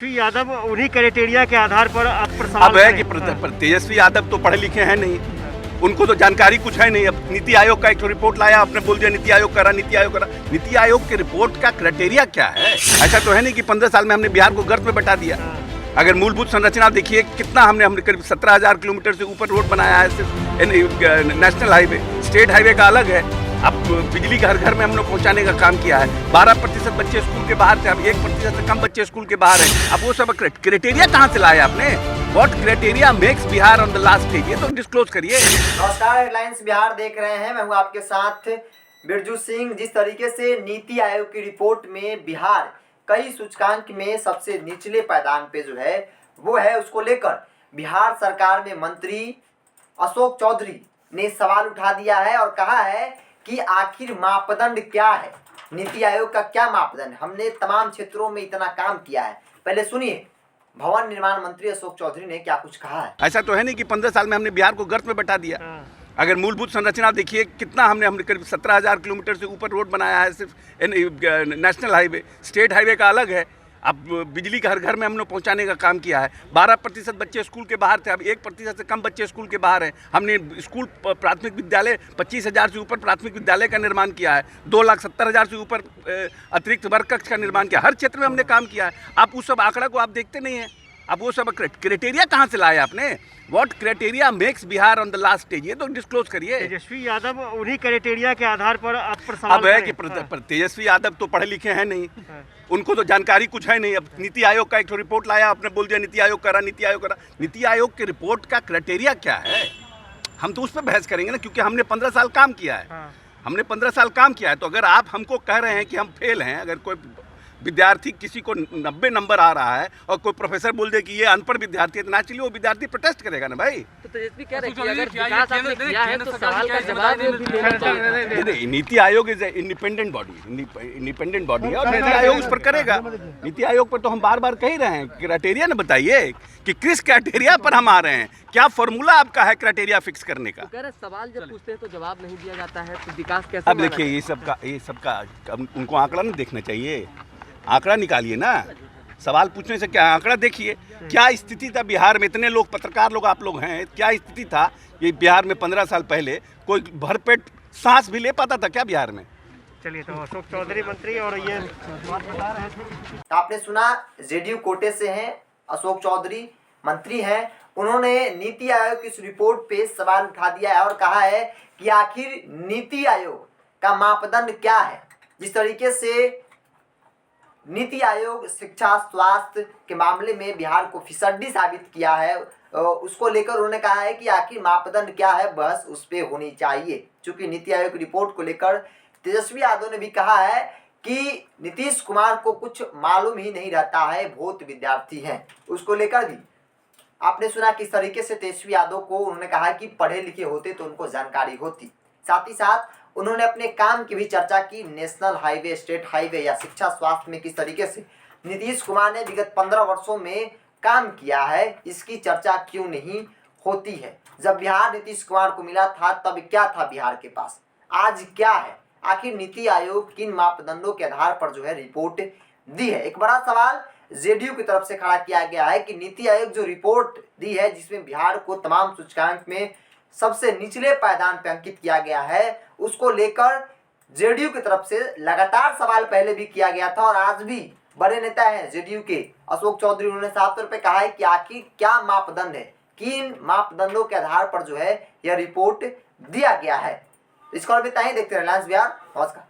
तेजस्वी यादव उन्हीं क्राइटेरिया के आधार पर आप पर अब सवाल है कि करें। तेजस्वी यादव तो पढ़े लिखे हैं नहीं, उनको तो जानकारी कुछ है नहीं। अब नीति आयोग का एक रिपोर्ट लाया, आपने बोल दिया नीति आयोग करा, नीति आयोग करा। नीति आयोग के रिपोर्ट का क्राइटेरिया क्या है? ऐसा तो है नहीं कि 15 साल में हमने बिहार को गर्त में बैठा दिया। अगर मूलभूत संरचना देखिए, कितना हमने करीब 17,000 किलोमीटर से ऊपर रोड बनाया है, सिर्फ नेशनल हाईवे। स्टेट हाईवे का अलग है। अब बिजली घर घर में हम लोग पहुंचाने का काम किया है। 12% बच्चे स्कूल के बाहर थे, अब 1% से कम बच्चे स्कूल के बाहर हैं। अब वो सब क्राइटेरिया कहाँ से लाए आपने? What criteria makes Bihar on the last stage? ये तो डिस्क्लोज करिए। नमस्कार, हेडलाइंस बिहार देख रहे हैं। मैं हूं आपके साथ बिरजू सिंह। जिस तरीके से नीति आयोग की रिपोर्ट में बिहार कई सूचकांक में सबसे निचले पायदान पे जो है वो है, उसको लेकर बिहार सरकार में मंत्री अशोक चौधरी ने सवाल उठा दिया है और कहा है कि आखिर मापदंड क्या है, नीति आयोग का क्या मापदंड? हमने तमाम क्षेत्रों में इतना काम किया है। पहले सुनिए भवन निर्माण मंत्री अशोक चौधरी ने क्या कुछ कहा है। ऐसा तो है नहीं कि 15 साल में हमने बिहार को गर्त में बैठा दिया। अगर मूलभूत संरचना देखिए, कितना हमने करीब 17,000 किलोमीटर से ऊपर रोड बनाया है, सिर्फ नेशनल हाईवे। स्टेट हाईवे का अलग है। अब बिजली घर घर में हम लोग पहुंचाने का काम किया है। 12% बच्चे स्कूल के बाहर थे, अब 1% से कम बच्चे स्कूल के बाहर हैं। हमने स्कूल प्राथमिक विद्यालय 25,000 से ऊपर प्राथमिक विद्यालय का निर्माण किया है। 2,70,000 से ऊपर अतिरिक्त वर्ग कक्ष का निर्माण किया। हर क्षेत्र में हमने काम किया है। आप उस सब आंकड़ा को आप देखते नहीं हैं। अब वो सब क्राइटेरिया कहाँ से लाए आपने? What criteria makes Bihar on the last stage? ये तो डिस्क्लोज करिए। तेजस्वी यादव उन्हीं क्राइटेरिया के आधार पर आप पर सवाल अब है कि करें। तेजस्वी यादव तो पढ़े लिखे हैं नहीं, उनको तो जानकारी कुछ है नहीं। अब नीति आयोग का एक रिपोर्ट लाया, आपने बोल दिया नीति आयोग करा, नीति आयोग करा। नीति आयोग के रिपोर्ट का क्राइटेरिया क्या है? हम तो उस पर बहस करेंगे ना, क्योंकि हमने 15 साल काम किया है। हमने 15 साल काम किया है। तो अगर आप हमको कह रहे हैं कि हम फेल हैं, अगर कोई विद्यार्थी किसी को 90 नंबर आ रहा है और कोई प्रोफेसर बोल दे कि ये अनपढ़ विद्यार्थी है, तो नेचुरली वो विद्यार्थी प्रोटेस्ट करेगा ना भाई। तो तेजस्वी कह रहे हैं कि अगर विकास आपने किया है तो सवाल का जवाब भी देना चाहिए। नहीं, NITI Aayog is independent body, independent body है और नीति आयोग उस पर करेगा। नीति आयोग पर तो हम बार बार कह ही रहे हैं। क्राइटेरिया ना बताइए कि किस क्राइटेरिया पर हम आ रहे हैं, क्या फॉर्मूला आपका है क्राइटेरिया फिक्स करने का? तो कह रहे सवाल जब पूछते हैं तो जवाब नहीं दिया जाता है, तो विकास कैसे? अब देखिए, ये सबका उनको आंकड़ा नहीं देखना चाहिए। आंकड़ा निकालिए ना, सवाल पूछने से क्या? आंकड़ा देखिए क्या स्थिति था बिहार में। इतने लोग पत्रकार लोग आप लोग हैं, क्या स्थिति था ये बिहार में 15 साल पहले? कोई भरपेट सांस भी ले पाता था क्या बिहार में? चलिए, तो अशोक चौधरी मंत्री और ये बात बता रहे थे। आपने सुना, जेडीयू कोटे से हैं अशोक चौधरी, मंत्री हैं। उन्होंने नीति आयोग की इस रिपोर्ट पे सवाल उठा दिया है और कहा है कि आखिर नीति आयोग का मापदंड क्या है। जिस तरीके से नीति आयोग शिक्षा स्वास्थ्य के मामले में बिहार को फिसड्डी साबित किया है, उसको लेकर उन्होंने कहा है कि आखिर मापदंड क्या है, बहस उस पर होनी चाहिए। चूंकि नीति आयोग की रिपोर्ट को लेकर तेजस्वी यादव ने भी कहा है कि नीतीश कुमार को कुछ मालूम ही नहीं रहता है, बहुत विद्यार्थी हैं। उसको लेकर भी आपने सुना किस तरीके से तेजस्वी यादव को उन्होंने कहा कि पढ़े लिखे होते तो उनको जानकारी होती। साथ ही साथ उन्होंने अपने काम की भी चर्चा की। नेशनल हाईवे, स्टेट हाईवे या शिक्षा स्वास्थ्य में किस तरीके से नीतीश कुमार ने विगत 15 वर्षों में काम किया है, इसकी चर्चा क्यों नहीं होती है? जब बिहार नीतीश कुमार को मिला था तब क्या था बिहार के पास, आज क्या है? आखिर नीति आयोग किन मापदंडों के आधार पर जो है रिपोर्ट दी है? एक बड़ा सवाल जेडीयू की तरफ से खड़ा किया गया है कि नीति आयोग जो रिपोर्ट दी है, जिसमें बिहार को तमाम सूचकांक में सबसे निचले पायदान पर अंकित किया गया है, उसको लेकर जेडीयू की तरफ से लगातार सवाल पहले भी किया गया था और आज भी बड़े नेता हैं जेडीयू के अशोक चौधरी, उन्होंने साफ तौर पे कहा है कि आखिर क्या मापदंड है, किन मापदंडों के आधार पर जो है यह रिपोर्ट दिया गया है। इसको अभी ताही देखते रहे हेडलाइंस बिहार। नमस्कार।